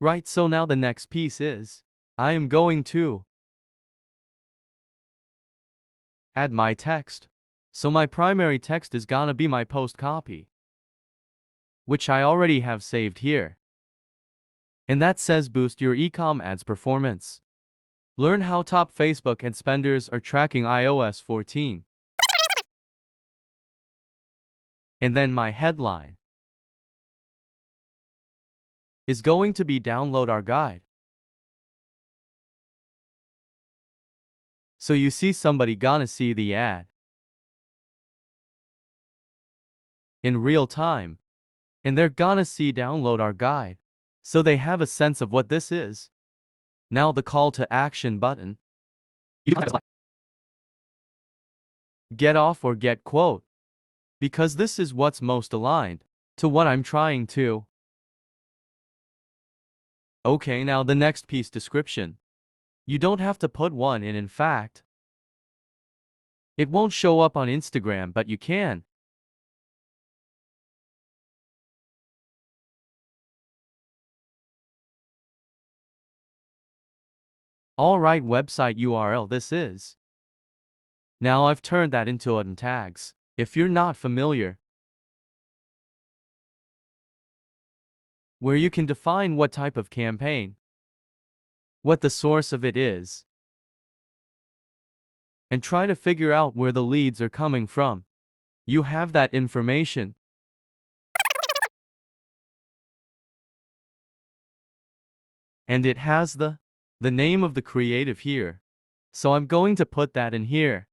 Right, so now the next piece is, I am going to add my text. So my primary text is gonna be my post copy, which I already have saved here. And that says boost your e-com ads performance. Learn how top Facebook ad spenders are tracking iOS 14. And then my headline is going to be download our guide. So you see somebody gonna see the ad in real time, and they're gonna see download our guide. So they have a sense of what this is. Now the call to action button. Get off or get quote. Because this is what's most aligned to what I'm trying to. Okay, now the next piece description. You don't have to put one in fact. It won't show up on Instagram, but you can. Alright, website URL this is. Now I've turned that into ad tags. If you're not familiar, where you can define what type of campaign, what the source of it is, and try to figure out where the leads are coming from. You have that information. And it has the name of the creative here. So I'm going to put that in here.